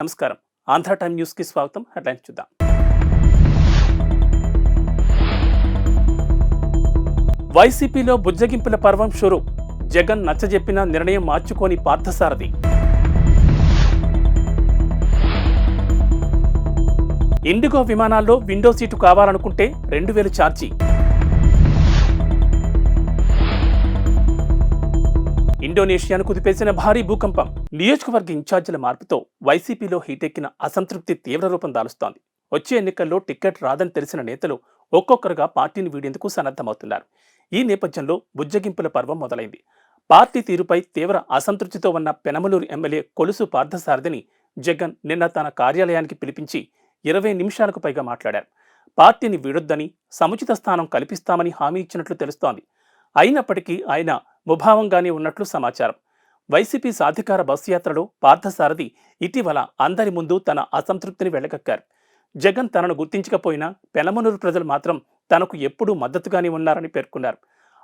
నమస్కారం. ఆంధ్ర టైమ్ న్యూస్కి స్వాగతం. హెడ్లైన్స్ చూద్దాం. వైసీపీలో బుజ్జగింపుల పర్వం షురు. జగన్ నచ్చజెప్పిన నిర్ణయం మార్చుకోని పార్థసారథి. ఇండిగో విమానాల్లో విండో సీటు కావాలనుకుంటే 2000 ఛార్జీ. ఇండోనేషియాను కుదిపేసిన భారీ భూకంపం. నియోజకవర్గ ఇన్ఛార్జీల మార్పుతో వైసీపీలో హీటెక్కిన అసంతృప్తి తీవ్ర రూపం దాలుస్తోంది. వచ్చే ఎన్నికల్లో టికెట్ రాదని తెలిసిన నేతలు ఒక్కొక్కరుగా పార్టీని వీడేందుకు సన్నద్ధమవుతున్నారు. ఈ నేపథ్యంలో బుజ్జగింపుల పర్వం మొదలైంది. పార్టీ తీరుపై తీవ్ర అసంతృప్తితో ఉన్న పెనమలూరు ఎమ్మెల్యే కొలుసు పార్థసారథిని జగన్ నిన్న తన కార్యాలయానికి పిలిపించి 20 నిమిషాలకు పైగా మాట్లాడారు. పార్టీని వీడొద్దని, సముచిత స్థానం కల్పిస్తామని హామీ ఇచ్చినట్లు తెలుస్తోంది. అయినప్పటికీ ఆయన ముభావంగానే ఉన్నట్లు సమాచారం. వైసీపీ సాధికార బస్సు యాత్రలో పార్థసారథి ఇటీవల అందరి ముందు తన అసంతృప్తిని వెళ్లగక్కారు. జగన్ తనను గుర్తించకపోయినా పెనమలూరు ప్రజలు మాత్రం తనకు ఎప్పుడూ మద్దతుగానే ఉన్నారని పేర్కొన్నారు.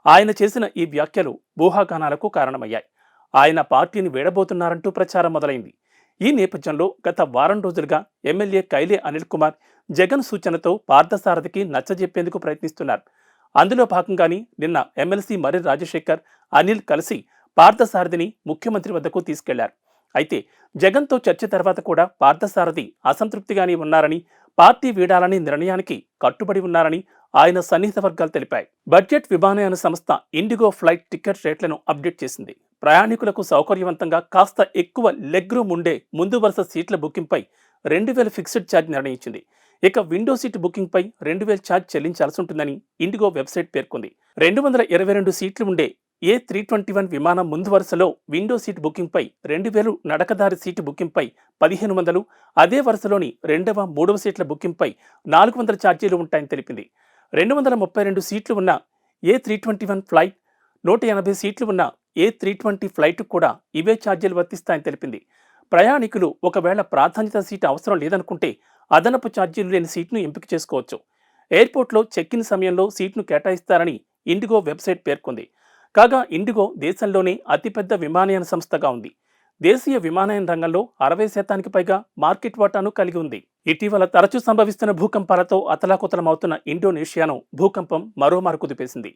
ఆయన చేసిన ఈ వ్యాఖ్యలు ఊహాగానాలకు కారణమయ్యాయి. ఆయన పార్టీని వీడబోతున్నారంటూ ప్రచారం మొదలైంది. ఈ నేపథ్యంలో గత వారం రోజులుగా ఎమ్మెల్యే కైలే అనిల్ కుమార్ జగన్ సూచనతో పార్థసారథికి నచ్చజెప్పేందుకు ప్రయత్నిస్తున్నారు. అందులో భాగంగానే నిన్న ఎమ్మెల్సీ మర్రి రాజశేఖర్, అనిల్ కలిసి పార్థసారథిని ముఖ్యమంత్రి వద్దకు తీసుకెళ్లారు. అయితే జగన్తో చర్చ తర్వాత కూడా పార్థసారథి అసంతృప్తిగానే ఉన్నారని, పార్టీ వీడాలని నిర్ణయానికి కట్టుబడి ఉన్నారని ఆయన సన్నిహిత వర్గాలు తెలిపాయి. బడ్జెట్ విమానయాన సంస్థ ఇండిగో ఫ్లైట్ టికెట్ రేట్లను అప్డేట్ చేసింది. ప్రయాణికులకు సౌకర్యవంతంగా కాస్త ఎక్కువ లెగ్ రూమ్ ఉండే ముందు వరుస సీట్ల బుకింగ్పై 2000 ఫిక్స్డ్ ఛార్జ్ నిర్ణయించింది. ఇక విండో సీటు బుకింగ్ పై 2000 ఛార్జ్ చెల్లించాల్సి ఉంటుందని ఇండిగో వెబ్సైట్ పేర్కొంది. 222 సీట్లు ఉండే A321 విమానం ముందు వరుసలో విండో సీట్ బుకింగ్ పై 2000, నడకదారి సీటు బుకింగ్ పై 1500, అదే వరుసలోని 2వ, 3వ సీట్ల బుకింగ్ పై 400 ఛార్జీలు ఉంటాయని తెలిపింది. 232 సీట్లు ఉన్న A321 ఫ్లైట్, 180 సీట్లు ఉన్న A320 ఫ్లైట్ కూడా ఇవే ఛార్జీలు వర్తిస్తాయని తెలిపింది. ప్రయాణికులు ఒకవేళ ప్రాధాన్యత సీటు అవసరం లేదనుకుంటే అదనపు ఛార్జీలు లేని సీట్ను ఎంపిక చేసుకోవచ్చు. ఎయిర్పోర్ట్లో చెక్ ఇన్ సమయంలో సీట్ను కేటాయిస్తారని ఇండిగో వెబ్సైట్ పేర్కొంది. కాగా ఇండిగో దేశంలోనే అతిపెద్ద విమానయాన సంస్థగా ఉంది. దేశీయ విమానయాన రంగంలో 60% పైగా మార్కెట్ వాటాను కలిగి ఉంది. ఇటీవల తరచూ సంభవిస్తున్న భూకంపాలతో అతలాకుతలమవుతున్న ఇండోనేషియాను భూకంపం మరోమారు కుదిపేసింది.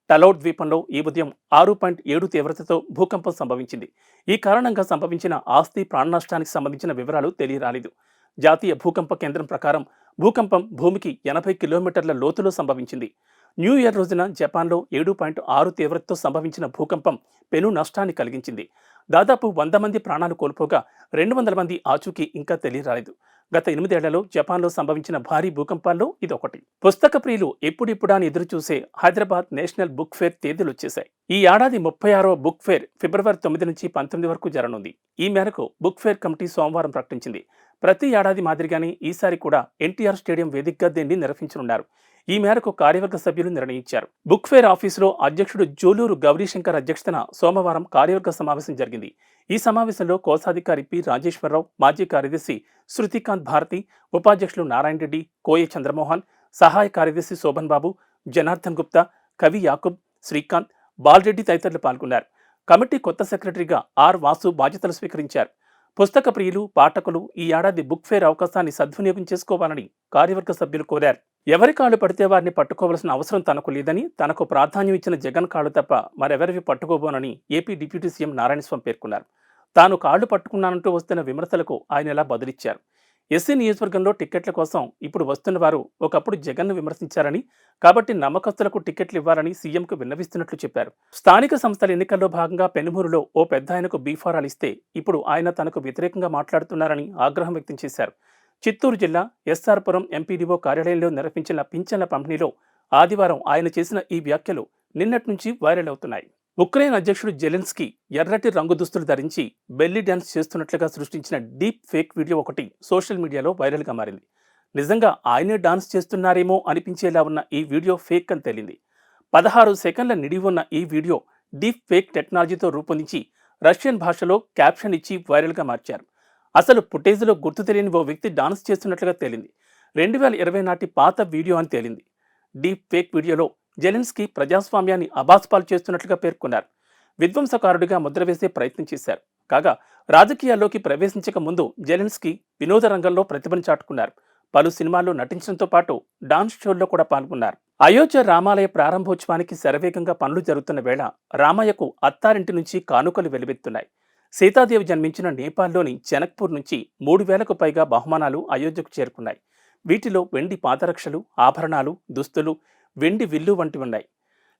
టలౌట్ ద్వీపంలో ఈ ఉదయం 6.7 తీవ్రతతో భూకంపం సంభవించింది. ఈ కారణంగా సంభవించిన ఆస్తి ప్రాణ నష్టానికి సంబంధించిన వివరాలు తెలియరాలేదు. జాతీయ భూకంప కేంద్రం ప్రకారం భూకంపం భూమికి 80 కిలోమీటర్ల లోతులో సంభవించింది. న్యూ ఇయర్ రోజున జపాన్లో 7.6 తీవ్రతతో సంభవించిన భూకంపం పెను నష్టాన్ని కలిగించింది. దాదాపు 100 మంది ప్రాణాలు కోల్పోగా 200 మంది ఆచూకీ ఇంకా తెలియరాలేదు. గత 8 ఏళ్లలో జపాన్లో సంభవించిన భారీ భూకంపాల్లో ఇదొకటి. పుస్తక ప్రియులు ఎప్పుడిప్పుడా అని ఎదురుచూసే హైదరాబాద్ నేషనల్ బుక్ ఫేర్ తేదీలు వచ్చేశాయి. ఈ ఏడాది 36వ బుక్ ఫేర్ ఫిబ్రవరి 9 నుంచి 19 వరకు జరగనుంది. ఈ మేరకు బుక్ ఫేర్ కమిటీ సోమవారం ప్రకటించింది. ప్రతి ఏడాది మాదిరిగానే ఈసారి కూడా ఎన్టీఆర్ స్టేడియం వేదికగా దీన్ని నిర్వహించనున్నారు. ఈ మేరకు కార్యవర్గ సభ్యులు నిర్ణయించారు. బుక్ ఫేర్ ఆఫీసులో అధ్యక్షుడు జూలూరు గౌరీశంకర్ అధ్యక్షతన సోమవారం కార్యవర్గ సమావేశం జరిగింది. ఈ సమావేశంలో కోశాధికారి పి రాజేశ్వరరావు, మాజీ కార్యదర్శి శృతికాంత్ భారతి, ఉపాధ్యక్షులు నారాయణ రెడ్డి, కోయ చంద్రమోహన్, సహాయ కార్యదర్శి శోభన్ బాబు, జనార్దన్ గుప్తా, కవి యాకూబ్, శ్రీకాంత్, బాలరెడ్డి తదితరులు పాల్గొన్నారు. కమిటీ కొత్త సెక్రటరీగా ఆర్ వాసు బాధ్యతలు స్వీకరించారు. పుస్తక ప్రియులు, పాఠకులు ఈ ఏడాది బుక్ ఫేర్ అవకాశాన్ని సద్వినియోగం చేసుకోవాలని కార్యవర్గ సభ్యులు కోరారు. ఎవరి కాళ్ళు పడితే వారిని పట్టుకోవాల్సిన అవసరం తనకు లేదని, తనకు ప్రాధాన్యం ఇచ్చిన జగన్ కాళ్ళు తప్ప మరెవరివి పట్టుకోబోనని ఏపీ డిప్యూటీ సీఎం నారాయణస్వామి పేర్కొన్నారు. తాను కాళ్ళు పట్టుకున్నానంటూ వస్తున్న విమర్శలకు ఆయన ఇలా బదులిచ్చారు. ఎస్సీ నియోజకవర్గంలో టిక్కెట్ల కోసం ఇప్పుడు వస్తున్న వారు ఒకప్పుడు జగన్ను విమర్శించారని, కాబట్టి నమ్మకస్తులకు టిక్కెట్లు ఇవ్వాలని సీఎంకు విన్నవిస్తున్నట్లు చెప్పారు. స్థానిక సంస్థల ఎన్నికల్లో భాగంగా పెనుమూరులో ఓ పెద్ద ఆయనకు బీఫారాలు ఇస్తే ఇప్పుడు ఆయన తనకు వ్యతిరేకంగా మాట్లాడుతున్నారని ఆగ్రహం వ్యక్తం చేశారు. చిత్తూరు జిల్లా ఎస్ఆర్పురం ఎంపీడీఓ కార్యాలయంలో నిర్వహించిన పింఛన్ల పంపిణీలో ఆదివారం ఆయన చేసిన ఈ వ్యాఖ్యలు నిన్నటి నుంచి వైరల్ అవుతున్నాయి. ఉక్రెయిన్ అధ్యక్షుడు జెలెన్స్కీ ఎర్రటి రంగు దుస్తులు ధరించి బెల్లీ డ్యాన్స్ చేస్తున్నట్లుగా సృష్టించిన డీప్ ఫేక్ వీడియో ఒకటి సోషల్ మీడియాలో వైరల్గా మారింది. నిజంగా ఆయనే డాన్స్ చేస్తున్నారేమో అనిపించేలా ఉన్న ఈ వీడియో ఫేక్ అని తేలింది. 16 సెకండ్ల నిడివి ఉన్న ఈ వీడియో డీప్ ఫేక్ టెక్నాలజీతో రూపొందించి రష్యన్ భాషలో క్యాప్షన్ ఇచ్చి వైరల్గా మార్చారు. అసలు ఫుటేజ్లో గుర్తు తెలియని ఓ వ్యక్తి డాన్స్ చేస్తున్నట్లుగా తేలింది. 2020 నాటి పాత వీడియో అని తేలింది. డీప్ ఫేక్ వీడియోలో జెలెన్స్కీ ప్రజాస్వామ్యాన్ని అబాస్పాలు చేస్తున్నట్లుగా పేర్కొన్నారు. విధ్వంసకారుడిగా ముద్ర వేసే ప్రయత్నం చేశారు. కాగా రాజకీయాల్లోకి ప్రవేశించక ముందు జెలెన్స్కీ వినోద రంగంలో ప్రతిభను చాటుకున్నారు. పలు సినిమాల్లో నటించడంతో పాటు డాన్స్ షోల్లో కూడా పాల్గొన్నారు. అయోధ్య రామాలయ ప్రారంభోత్సవానికి శరవేగంగా పనులు జరుగుతున్న వేళ రామయ్యకు అత్తారింటి నుంచి కానుకలు వెలువెత్తున్నాయి. సీతాదేవి జన్మించిన నేపాల్లోని జనక్పూర్ నుంచి 3,000కు పైగా బహుమానాలు అయోధ్యకు చేరుకున్నాయి. వీటిలో వెండి పాదరక్షలు, ఆభరణాలు, దుస్తులు, వెండి విల్లు వంటివి ఉన్నాయి.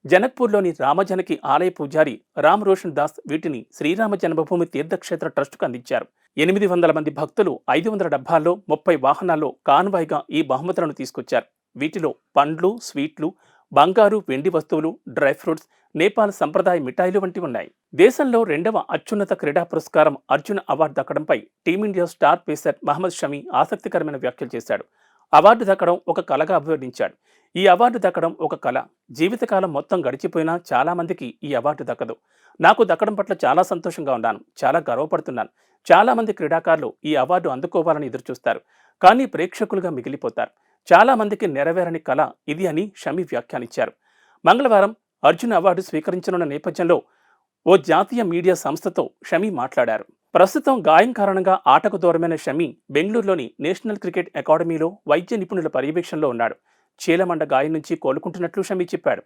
జనక్పూర్లోని రామజనకి ఆలయ పూజారి రామ్ రోషన్ దాస్ వీటిని శ్రీరామ జన్మభూమి తీర్థక్షేత్ర ట్రస్టుకు అందించారు. 800 మంది భక్తులు 500 డబ్బాల్లో 30 వాహనాల్లో కాన్వాయ్గా ఈ బహుమతులను తీసుకొచ్చారు. వీటిలో పండ్లు, స్వీట్లు, బంగారు, వెండి వస్తువులు, డ్రై ఫ్రూట్స్, నేపాల్ సంప్రదాయ మిఠాయిలు వంటివి ఉన్నాయి. దేశంలో 2వ అత్యున్నత క్రీడా పురస్కారం అర్జున్ అవార్డు దక్కడంపై Team India star pacer Mohammed Shami ఆసక్తికరమైన వ్యాఖ్యలు చేశాడు. అవార్డు దక్కడం ఒక కళగా అభివర్ణించాడు. ఈ అవార్డు దక్కడం ఒక కళ. జీవితకాలం మొత్తం గడిచిపోయినా చాలా మందికి ఈ అవార్డు దక్కదు. నాకు దక్కడం పట్ల చాలా సంతోషంగా ఉన్నాను, చాలా గర్వపడుతున్నాను. చాలా మంది క్రీడాకారులు ఈ అవార్డు అందుకోవాలని ఎదురుచూస్తారు, కానీ ప్రేక్షకులుగా మిగిలిపోతారు. చాలా మందికి నెరవేరని కళ ఇది అని షమి వ్యాఖ్యానించారు. మంగళవారం అర్జున్ అవార్డు స్వీకరించనున్న నేపథ్యంలో ఓ జాతీయ మీడియా సంస్థతో షమి మాట్లాడారు. ప్రస్తుతం గాయం కారణంగా ఆటకు దూరమైన షమి బెంగళూరులోని నేషనల్ క్రికెట్ అకాడమీలో వైద్య నిపుణుల పర్యవేక్షణలో ఉన్నాడు. చీలమండ గాయం నుంచి కోలుకుంటున్నట్లు షమి చెప్పాడు.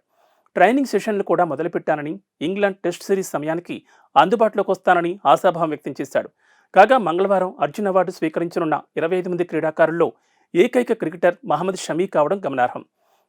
ట్రైనింగ్ సెషన్లు కూడా మొదలుపెట్టానని, ఇంగ్లాండ్ టెస్ట్ సిరీస్ సమయానికి అందుబాటులోకి వస్తానని ఆశాభావం వ్యక్తం చేశాడు. కాగా మంగళవారం అర్జున్ అవార్డు స్వీకరించనున్న 25 మంది క్రీడాకారుల్లో ఏకైక క్రికెటర్ మహమ్మద్ షమి కావడం గమనార్హం.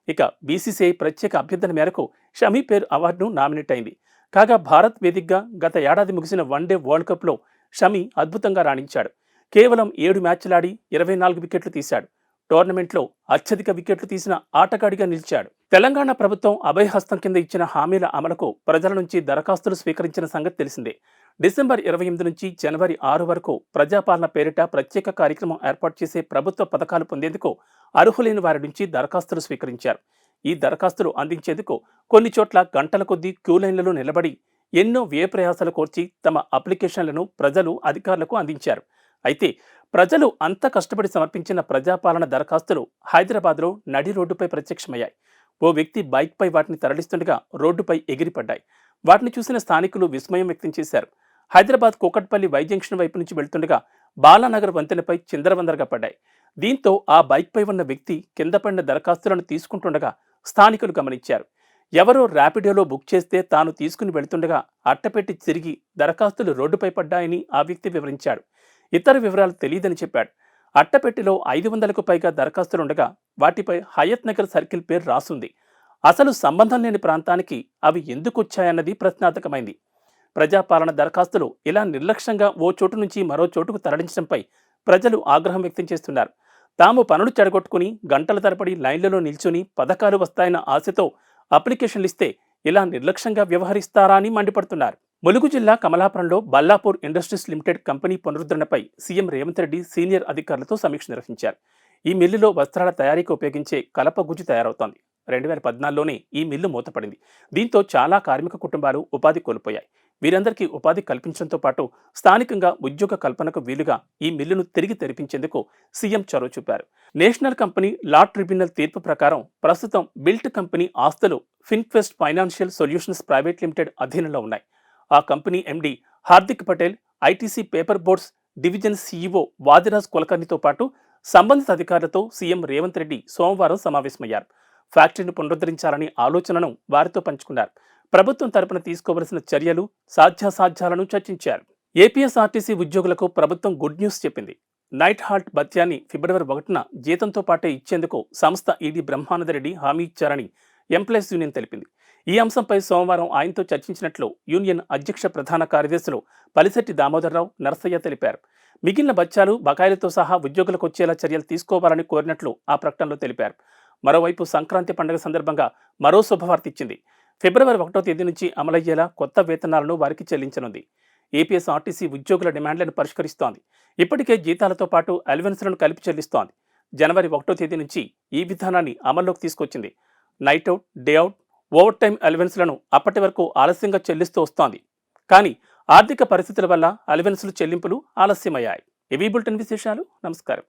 ఇక బీసీసీఐ ప్రత్యేక అభ్యర్థన మేరకు షమి పేరు అవార్డును నామినేట్ అయింది. కాగా భారత్ వేదికగా గత ఏడాది ముగిసిన వన్డే వరల్డ్ కప్లో షమి అద్భుతంగా రాణించాడు. కేవలం 7 మ్యాచ్లాడి 24 వికెట్లు తీశాడు. టోర్నమెంట్లో అత్యధిక వికెట్లు తీసిన ఆటగాడిగా నిలిచాడు. తెలంగాణ ప్రభుత్వం అభయహస్తం కింద ఇచ్చిన హామీల అమలుకు ప్రజల నుంచి దరఖాస్తులు స్వీకరించిన సంగతి తెలిసిందే. డిసెంబర్ 28 నుంచి జనవరి 6 వరకు ప్రజాపాలన పేరిట ప్రత్యేక కార్యక్రమం ఏర్పాటు చేసే ప్రభుత్వ పథకాలు పొందేందుకు అర్హులైన వారి నుంచి దరఖాస్తులు స్వీకరించారు. ఈ దరఖాస్తులు అందించేందుకు కొన్ని చోట్ల గంటల కొద్దీ క్యూ లైన్లలో నిలబడి ఎన్నో వ్యయ ప్రయాసాలు కోర్చి తమ అప్లికేషన్లను ప్రజలు అధికారులకు అందించారు. అయితే ప్రజలు అంత కష్టపడి సమర్పించిన ప్రజాపాలన దరఖాస్తులు హైదరాబాద్లో నడి రోడ్డుపై ప్రత్యక్షమయ్యాయి. ఓ వ్యక్తి బైక్పై వాటిని తరలిస్తుండగా రోడ్డుపై ఎగిరిపడ్డాయి. వాటిని చూసిన స్థానికులు విస్మయం వ్యక్తం చేశారు. హైదరాబాద్ కూకట్పల్లి వై జంక్షన్ వైపు నుంచి వెళ్తుండగా బాలానగర్ వంతెనపై చిందరవందరగా పడ్డాయి. దీంతో ఆ బైక్పై ఉన్న వ్యక్తి కింద పడిన దరఖాస్తులను తీసుకుంటుండగా స్థానికులు గమనించారు. ఎవరో ర్యాపిడోలో బుక్ చేస్తే తాను తీసుకుని వెళ్తుండగా అట్టపెట్టి తిరిగి దరఖాస్తులు రోడ్డుపై పడ్డాయని ఆ వ్యక్తి వివరించాడు. ఇతర వివరాలు తెలియదని చెప్పాడు. అట్టపెట్టిలో 500కు పైగా దరఖాస్తులుండగా వాటిపై హయత్ నగర్ సర్కిల్ పేరు రాసుంది. అసలు సంబంధం లేని ప్రాంతానికి అవి ఎందుకొచ్చాయన్నది ప్రశ్నార్థకమైంది. ప్రజాపాలన దరఖాస్తులు ఇలా నిర్లక్ష్యంగా ఓ చోటు నుంచి మరో చోటుకు తరలించడంపై ప్రజలు ఆగ్రహం వ్యక్తం చేస్తున్నారు. తాము పనులు చెడగొట్టుకుని గంటల తరబడి లైన్లలో నిల్చుని పథకాలు వస్తాయన్న ఆశతో అప్లికేషన్లు ఇస్తే ఇలా నిర్లక్ష్యంగా వ్యవహరిస్తారా అని మండిపడుతున్నారు. ములుగు జిల్లా కమలాపురంలో బల్లాపూర్ ఇండస్ట్రీస్ లిమిటెడ్ కంపెనీ పునరుద్ధరణపై సీఎం రేవంత్ రెడ్డి సీనియర్ అధికారులతో సమీక్ష నిర్వహించారు. ఈ మిల్లులో వస్త్రాల తయారీకి ఉపయోగించే కలప గుజ్జు తయారవుతోంది. 2014లోనే ఈ మిల్లు మూతపడింది. దీంతో చాలా కార్మిక కుటుంబాలు ఉపాధి కోల్పోయాయి. వీరందరికీ ఉపాధి కల్పించడంతో పాటు స్థానికంగా ఉద్యోగ కల్పనకు వీలుగా ఈ మిల్లును తిరిగి తెరిపించేందుకు సీఎం చొరవ చూపారు. నేషనల్ కంపెనీ లా ట్రిబ్యునల్ తీర్పు ప్రకారం ప్రస్తుతం బిల్ట్ కంపెనీ ఆస్తులు Finquest financial solutions private limited అధీనంలో ఉన్నాయి. ఆ company MD Hardik Patel, ITC paper boards division CEO Vadiraj కులకర్ణితో పాటు సంబంధిత అధికారులతో సీఎం రేవంత్ రెడ్డి సోమవారం సమావేశమయ్యారు. ఫ్యాక్టరీని పునరుద్ధరించాలని ఆలోచనను వారితో పంచుకున్నారు. ప్రభుత్వం తరపున తీసుకోవలసిన చర్యలు, సాధ్యాసాధ్యాలను చర్చించారు. ఏపీఎస్ఆర్టీసీ ఉద్యోగులకు ప్రభుత్వం గుడ్ న్యూస్ చెప్పింది. నైట్ హాల్ట్ భత్యాన్ని ఫిబ్రవరి 1న జీతంతో పాటే ఇచ్చేందుకు సంస్థ ఈడీ బ్రహ్మానందరెడ్డి హామీ ఇచ్చారని ఎంప్లాయీస్ యూనియన్ తెలిపింది. ఈ అంశంపై సోమవారం ఆయనతో చర్చించినట్లు యూనియన్ అధ్యక్ష ప్రధాన కార్యదర్శులు పలిశెట్టి దామోదర్రావు, నరసయ్య తెలిపారు. మిగిలిన బత్యాలు, బకాయిలతో సహా ఉద్యోగులకు వచ్చేలా చర్యలు తీసుకోవాలని కోరినట్లు ఆ ప్రకటనలో తెలిపారు. మరోవైపు సంక్రాంతి పండుగ సందర్భంగా మరో శుభవార్త ఇచ్చింది. ఫిబ్రవరి 1వ తేదీ నుంచి అమలయ్యేలా కొత్త వేతనాలను వారికి చెల్లించనుంది. ఏపీఎస్ఆర్టీసీ ఉద్యోగుల డిమాండ్లను పరిష్కరిస్తోంది. ఇప్పటికే జీతాలతో పాటు అలవెన్స్లను కలిపి చెల్లిస్తోంది. జనవరి 1వ తేదీ నుంచి ఈ విధానాన్ని అమల్లోకి తీసుకొచ్చింది. Night out, day out, overtime అలవెన్స్లను అప్పటి వరకు ఆలస్యంగా చెల్లిస్తూ వస్తోంది. కానీ ఆర్థిక పరిస్థితుల వల్ల అలవెన్స్లు చెల్లింపులు ఆలస్యమయ్యాయి. ఇవి బులెటిన్ విశేషాలు. నమస్కారం.